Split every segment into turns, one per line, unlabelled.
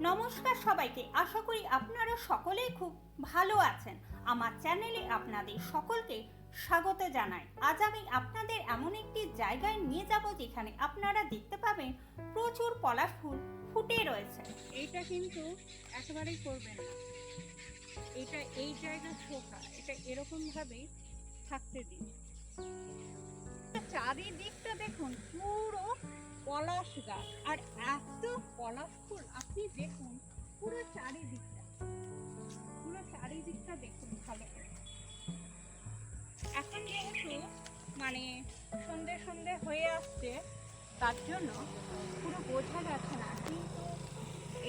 নমস্কার সবাইকে, আশা করি আপনারা সকলেই খুব ভালো আছেন। আমার চ্যানেলে আপনাদের সকলকে স্বাগত জানাই। আজ আমি আপনাদের এমন একটি জায়গায় নিয়ে যাব যেখানে আপনারা দেখতে পাবেন প্রচুর পলাশ ফুল ফুটে রয়েছে।
এইটা কিন্তু একেবারেই করবেন না, এটা এই জায়গার শোভা, এটা এরকম ভাবেই থাকতে দিন। চারিদিকটা দেখুন পুরো পলাশ গাছ, আর এত পলাশ ফুল আপনি দেখুন পুরো চারিদিকটা দেখুন ভালো করে। এখন যেহেতু সন্ধে হয়ে আসছে, তার জন্য পুরো বোঝা যাচ্ছে না, কিন্তু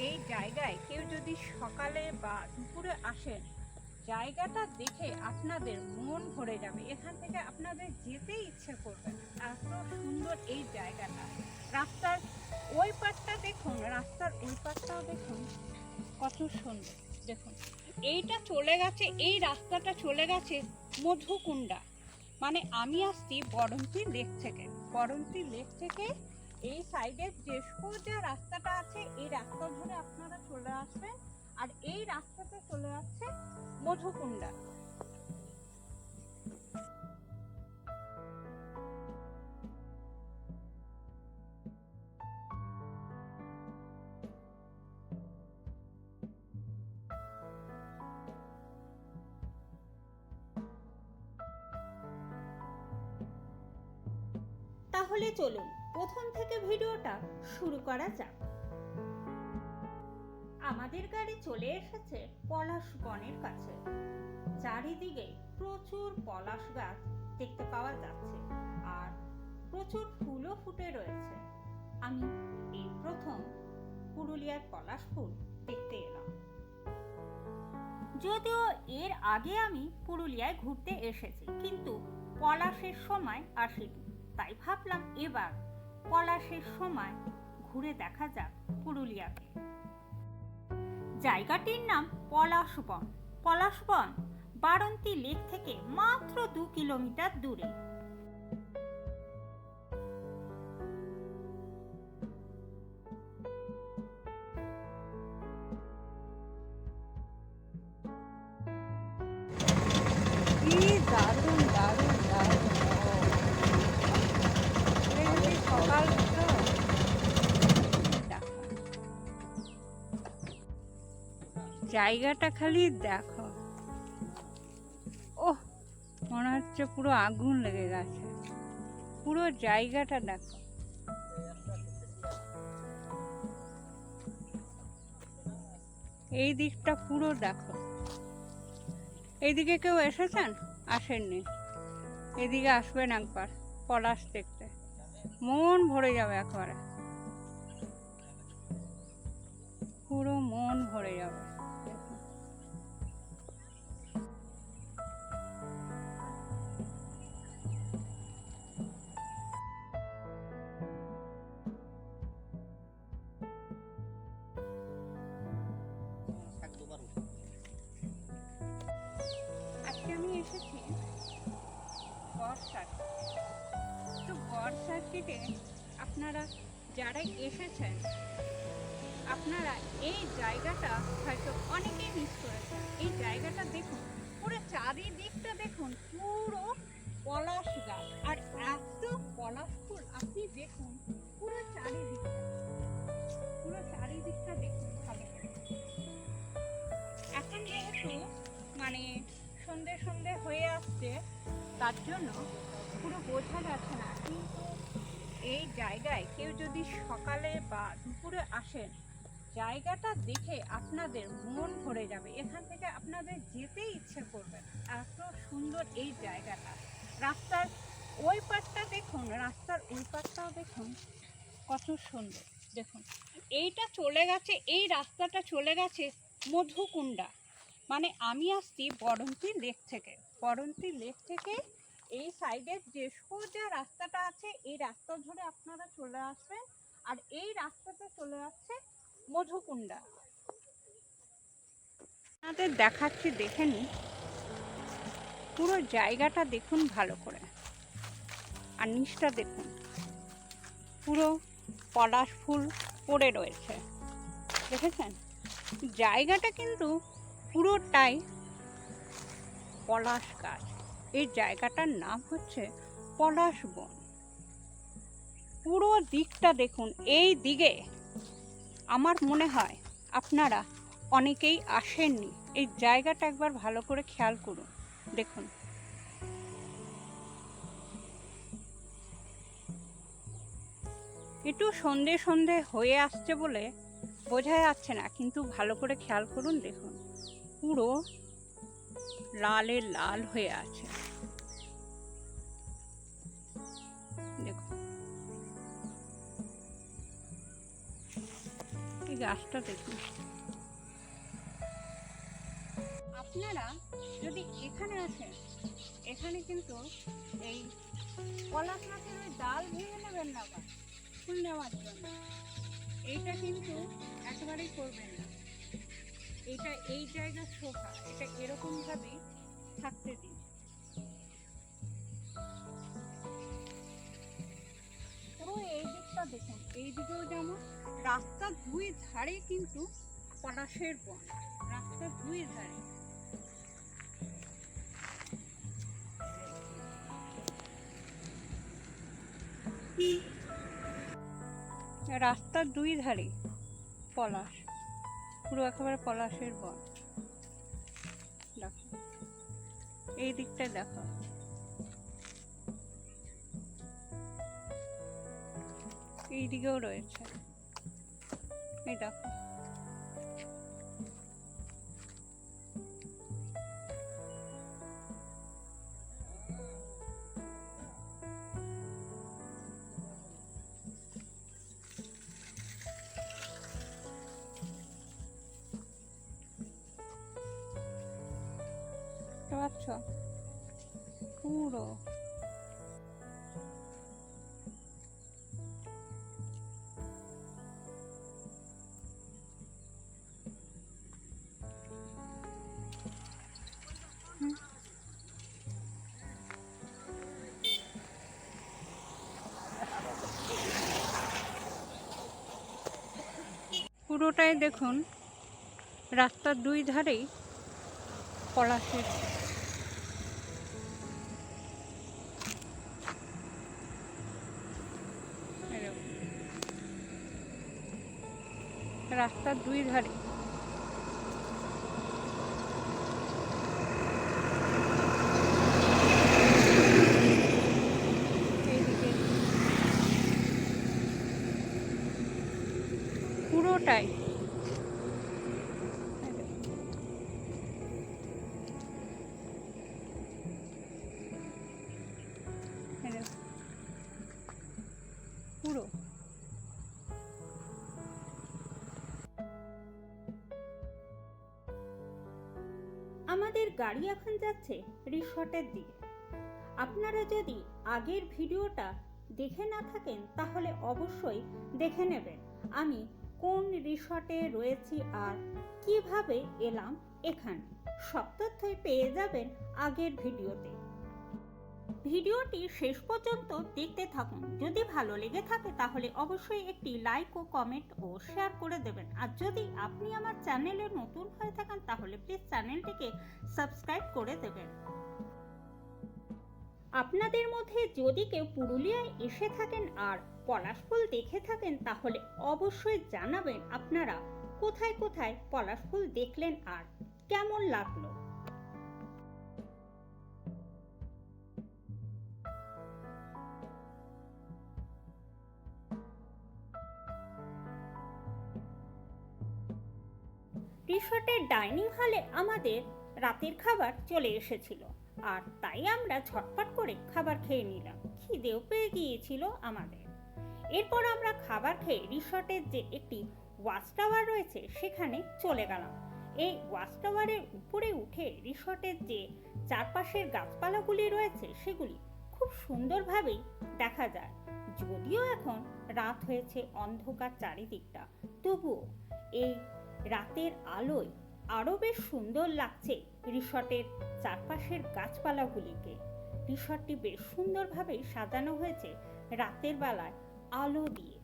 এই জায়গায় কেউ যদি সকালে বা দুপুরে আসেন, জায়গাটা দেখে আপনাদের মন ভরে যাবে। এখান থেকে আপনাদের যেতে ইচ্ছে করবে না, এত সুন্দর এই জায়গাটা। রাস্তার ওই পাটটাও দেখুন কত সুন্দর। দেখুন এইটা চলে গেছে, এই রাস্তাটা চলে গেছে মধুকুণ্ডা। আমি আসছি বরন্তী লেক থেকে এই সাইডের যে সোজা রাস্তাটা আছে, এই রাস্তা ধরে আপনারা চলে আসবেন, আর এই রাস্তাতে চলে যাচ্ছে মধুকুণ্ডা।
তাহলে চলুন প্রথম থেকে ভিডিওটা শুরু করা যাক। আমাদের গাড়ি চলে এসেছে পলাশ বনের কাছে। চারিদিকে প্রচুর পলাশ গাছ দেখতে পাওয়া যাচ্ছে, আর প্রচুর ফুলও ফুটে রয়েছে। আমি এই প্রথম পুরুলিয়ার পলাশ ফুল দেখতে এলাম। যদিও এর আগে আমি পুরুলিয়ায় ঘুরতে এসেছি, কিন্তু পলাশের সময় আসিনি। তাই ভাবলাম এবার পলাশের সময় ঘুরে দেখা যাক পুরুলিয়াকে। জায়গাটির নাম পলাশবন। পলাশবন বারন্তী লেক থেকে মাত্র 2 কিলোমিটার দূরে।
দারুণ দারুণ দারুণ সকাল জায়গাটা খালি দেখো, ও মনে হচ্ছে পুরো আগুন লেগে গেছে। পুরো জায়গাটা দেখো, এই দিকটা পুরো দেখো। এইদিকে কেউ এসেছেন? আসেননি? এদিকে আসবেন একবার পলাশ দেখতে, মন ভরে যাবে, একবারে পুরো মন ভরে যাবে। আজকে আমি এসেছি গড় সার্কিটে। আপনারা যারা এসেছেন, আপনারা এই জায়গাটা হয়তো অনেকেই মিস করেছেন। এই জায়গাটা দেখুন, পুরো চারিদিকটা দেখুন পুরো পলাশ গাছ, আর এত পলাশ ফুল আপনি দেখুন পুরো চারিদিকটা দেখুন ভালো করে। এখন যেহেতু সন্ধে হয়ে আসছে, তার জন্য পুরো বোঝা যাচ্ছে না, কিন্তু এই জায়গায় কেউ যদি সকালে বা দুপুরে আসেন, জায়গাটা দেখে আপনাদের মন ভরে যাবে। এখান থেকে আপনাদের যেতে ইচ্ছে করবে না, এত সুন্দর এই জায়গাটা। রাস্তার ওই পাটটাও দেখুন কত সুন্দর। দেখুন এইটা চলে গেছে, এই রাস্তাটা চলে গেছে মধুকুণ্ডা। আমি আসছি বরন্তী লেক থেকে এই সাইডের যে সোজা রাস্তাটা আছে, এই রাস্তা ধরে আপনারা চলে আসবেন, আর এই রাস্তাতে চলে যাচ্ছে মধুকুণ্ডা। আপনাদের দেখাচ্ছি, দেখে নিন পুরো জায়গাটা দেখুন ভালো করে, আর নিচটা দেখুন পুরো পলাশ ফুল পড়ে রয়েছে। দেখেছেন, জায়গাটা কিন্তু পুরোটাই পলাশ গাছ। এই জায়গাটার নাম হচ্ছে পলাশ বন। পুরো দিকটা দেখুন, এই দিকে আমার মনে হয় আপনারা অনেকেই আসেননি। এই জায়গাটা একবার ভালো করে খেয়াল করুন, দেখুন। একটু সন্ধে সন্ধে হয়ে আসছে বলে বোঝা যাচ্ছে না, কিন্তু ভালো করে খেয়াল করুন, দেখুন পুরো লালে লাল হয়ে আছে। দেখুন এই গাছটা দেখুন। আপনারা যদি এখানে আসেন, এখানে কিন্তু এই পলাশ গাছের ওই ডাল ভেঙে নেবেন না বা ফুল নেওয়ার জন্য, এইটা কিন্তু একেবারেই করবেন না। এটা এই জায়গার শোভা, এটা এরকম ভাবেই থাকতে দিন। পুরো এই দিকটা দেখুন, এই দিকেও যেমন রাস্তার দুই ধারে কিন্তু পলাশের বন, রাস্তার দুই ধারে। রাস্তার দুই ধারে পলাশ, পুরো একেবারে পলাশের বন। দেখো এই দিকটা, দেখো এই দিকেও রয়েছে, এই দেখো। দেখতে পাচ্ছ পুরো। পুরোটাই দেখুন রাস্তার দুই ধারেই পলাশের। রাস্তার দুই ধারে এইদিকে পুরোটাই। পুরো
আমাদের গাড়ি এখন যাচ্ছে রিসর্টের দিকে। আপনারা যদি আগের ভিডিওটা দেখে না থাকেন তাহলে অবশ্যই দেখে নেবেন আমি কোন রিসর্টে রয়েছি আর কিভাবে এলাম এখানে। সব তথ্যই পেয়ে যাবেন আগের ভিডিওতে। ভিডিওটি শেষ পর্যন্ত দেখতে থাকুন। যদি ভালো লেগে থাকে তাহলে অবশ্যই একটি লাইক ও কমেন্ট ও শেয়ার করে দেবেন। আর যদি আপনি আমার চ্যানেলে নতুন হয়ে থাকেন তাহলে প্লিজ চ্যানেলটিকে সাবস্ক্রাইব করে দেবেন। আপনাদের মধ্যে যদি কেউ পুরুলিয়ায় এসে থাকেন আর পলাশ ফুল দেখে থাকেন তাহলে অবশ্যই জানাবেন আপনারা কোথায় কোথায় পলাশ ফুল দেখলেন আর কেমন লাগলো। রিসর্টের ডাইনিং হলে আমাদের রাতের খাবার চলে এসেছিল আর তাই আমরা ঝটপট করে খাবার খেয়ে নিলাম। খিদেও পেয়ে গিয়েছিল আমাদের। এরপর আমরা খাবার খেয়ে রিসর্টের যে একটি ওয়াচ টাওয়ার রয়েছে সেখানে চলে গেলাম। এই ওয়াচ টাওয়ারের উপরে উঠে রিসর্টের যে চারপাশের গাছপালাগুলি রয়েছে সেগুলি খুব সুন্দরভাবেই দেখা যায়। যদিও এখন রাত হয়েছে, অন্ধকার চারিদিকটা, তবুও এই রাতের আলোয় আরো বেশ সুন্দর লাগছে রিসর্টের চারপাশের গাছপালাগুলিকে। রিসর্টটি বেশ সুন্দরভাবে সাজানো হয়েছে রাতের বেলায় আলো দিয়ে।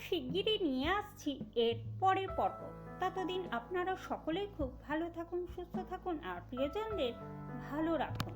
শিগগিরই নিয়ে আসছি এর পরের পর্ব। ততদিন আপনারা সকলেই খুব ভালো থাকুন, সুস্থ থাকুন আর প্রিয়জনদের ভালো রাখুন।